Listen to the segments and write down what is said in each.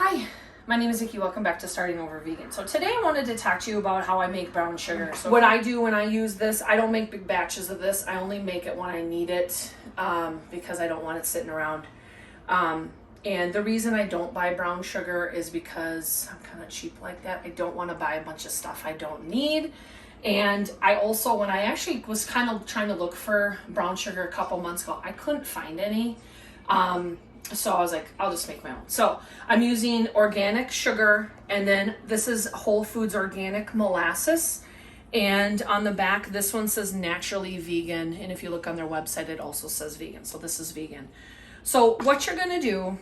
Hi, my name is Vicki. Welcome back to Starting Over Vegan. So today I wanted to talk to you about how I make brown sugar. So what I do when I use this, I don't make big batches of this. I only make it when I need it because I don't want it sitting around. And the reason I don't buy brown sugar is because I'm kind of cheap like that. I don't want to buy a bunch of stuff I don't need. And I also, when I actually was kind of trying to look for brown sugar a couple months ago, I couldn't find any. So I was like, I'll just make my own. So I'm using organic sugar, and then this is Whole Foods organic molasses. And on the back, this one says naturally vegan. And if you look on their website, it also says vegan. So this is vegan. So what you're going to do,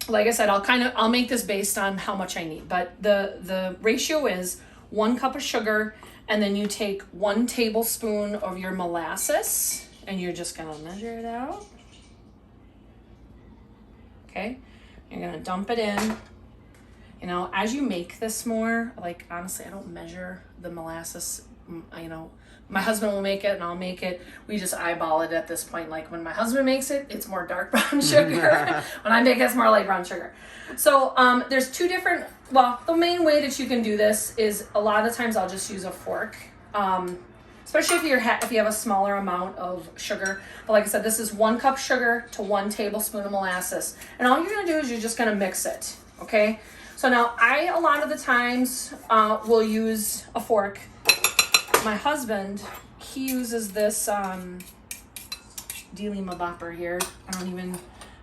like I said, I'll make this based on how much I need. But the ratio is 1 cup of sugar, and then you take 1 tablespoon of your molasses, and you're just going to measure it out. Okay, you're gonna dump it in. You know, as you make this more, like honestly, I don't measure the molasses. You know, my husband will make it and I'll make it. We just eyeball it at this point. Like when my husband makes it, it's more dark brown sugar. When I make it, it's more light brown sugar. So there's two different, well, the main way that you can do this is a lot of times I'll just use a fork. Especially if you have a smaller amount of sugar. But like I said, this is 1 cup sugar to 1 tablespoon of molasses. And all you're gonna do is you're just gonna mix it, okay? So now a lot of the times will use a fork. My husband, he uses this Dealima Bopper here.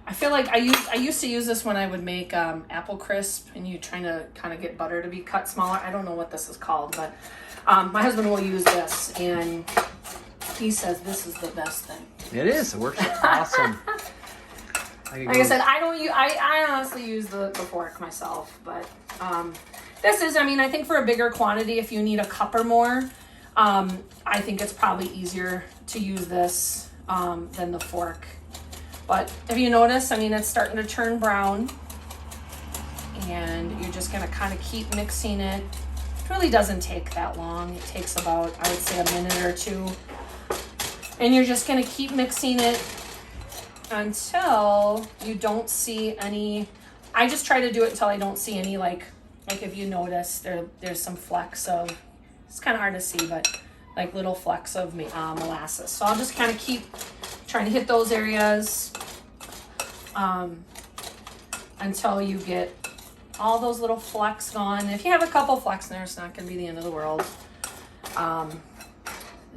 I feel like I used to use this when I would make apple crisp and you're trying to kind of get butter to be cut smaller. I don't know what this is called, but my husband will use this, and he says this is the best thing. It is. It works awesome. Like I said, I honestly use the fork myself, but this is, I think for a bigger quantity, if you need a cup or more, I think it's probably easier to use this than the fork. But if you notice, it's starting to turn brown, and you're just going to kind of keep mixing it. It really doesn't take that long. It takes about, I would say, a minute or two. And you're just going to keep mixing it until you don't see any. I just try to do it until I don't see any, like if you notice, there's some flecks of, it's kind of hard to see, but like little flecks of molasses. So I'll just kind of keep trying to hit those areas until you get all those little flecks gone. If you have a couple flecks in there, it's not going to be the end of the world.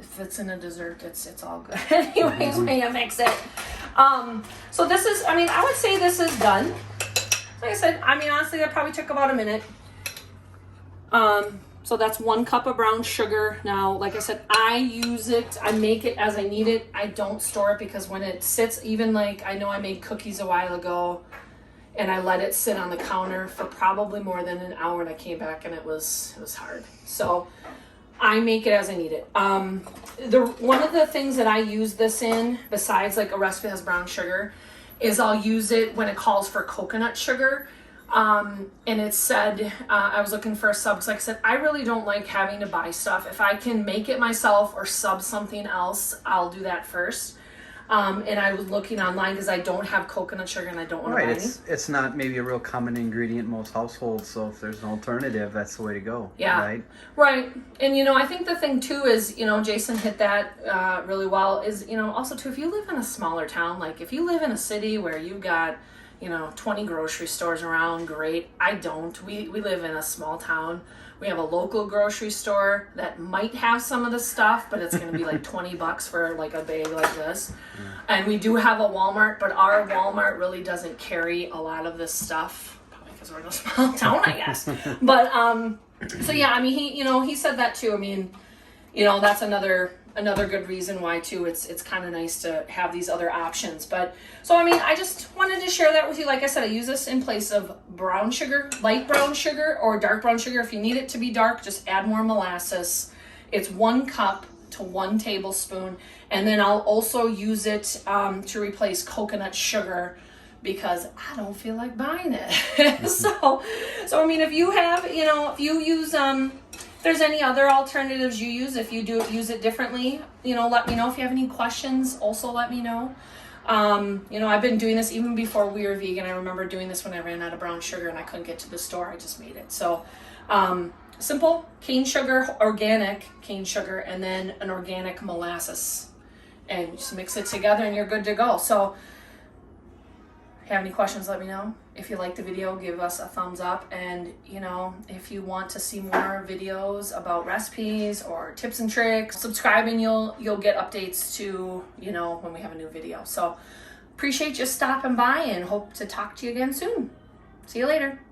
If it's in a dessert, it's all good. Anyways, when you mix it. So this is, I would say this is done. Like I said, honestly, that probably took about a minute. So that's 1 cup of brown sugar. Now, like I said, I use it, I make it as I need it. I don't store it because when it sits, even like, I know I made cookies a while ago and I let it sit on the counter for probably more than an hour, and I came back and it was hard. So I make it as I need it. One of the things that I use this in, besides like a recipe that has brown sugar, is I'll use it when it calls for coconut sugar. And it said, I was looking for a sub, because like I said, I really don't like having to buy stuff. If I can make it myself or sub something else, I'll do that first. And I was looking online because I don't have coconut sugar and I don't want to buy any. It's not maybe a real common ingredient in most households, so if there's an alternative, that's the way to go. Yeah. Right. And, I think the thing too is, Jason hit that really well, is, also too, if you live in a smaller town, like if you live in a city where you've got 20 grocery stores around, great. I don't. We live in a small town. We have a local grocery store that might have some of the stuff, but it's going to be like $20 for like a bag like this. And we do have a Walmart, but our Walmart really doesn't carry a lot of this stuff, probably because we're in a small town, I guess. But so yeah, he said that too. That's another good reason why too. It's kind of nice to have these other options. But so I just wanted to share that with you. Like I said, I use this in place of brown sugar, light brown sugar, or dark brown sugar. If you need it to be dark, just add more molasses. It's 1 cup to 1 tablespoon, and then I'll also use it to replace coconut sugar, because I don't feel like buying it. so if you have, if you use if there's any other alternatives you use, if you do use it differently, let me know. If you have any questions, also let me know. You know, I've been doing this even before we were vegan. I remember doing this when I ran out of brown sugar and I couldn't get to the store. I just made it. So simple cane sugar, organic cane sugar, and then an organic molasses, and just mix it together and you're good to go. So if you have any questions, let me know. If you like the video, give us a thumbs up. And you know, if you want to see more videos about recipes or tips and tricks, subscribe and you'll get updates to, you know, when we have a new video. So appreciate you stopping by and hope to talk to you again soon. See you later.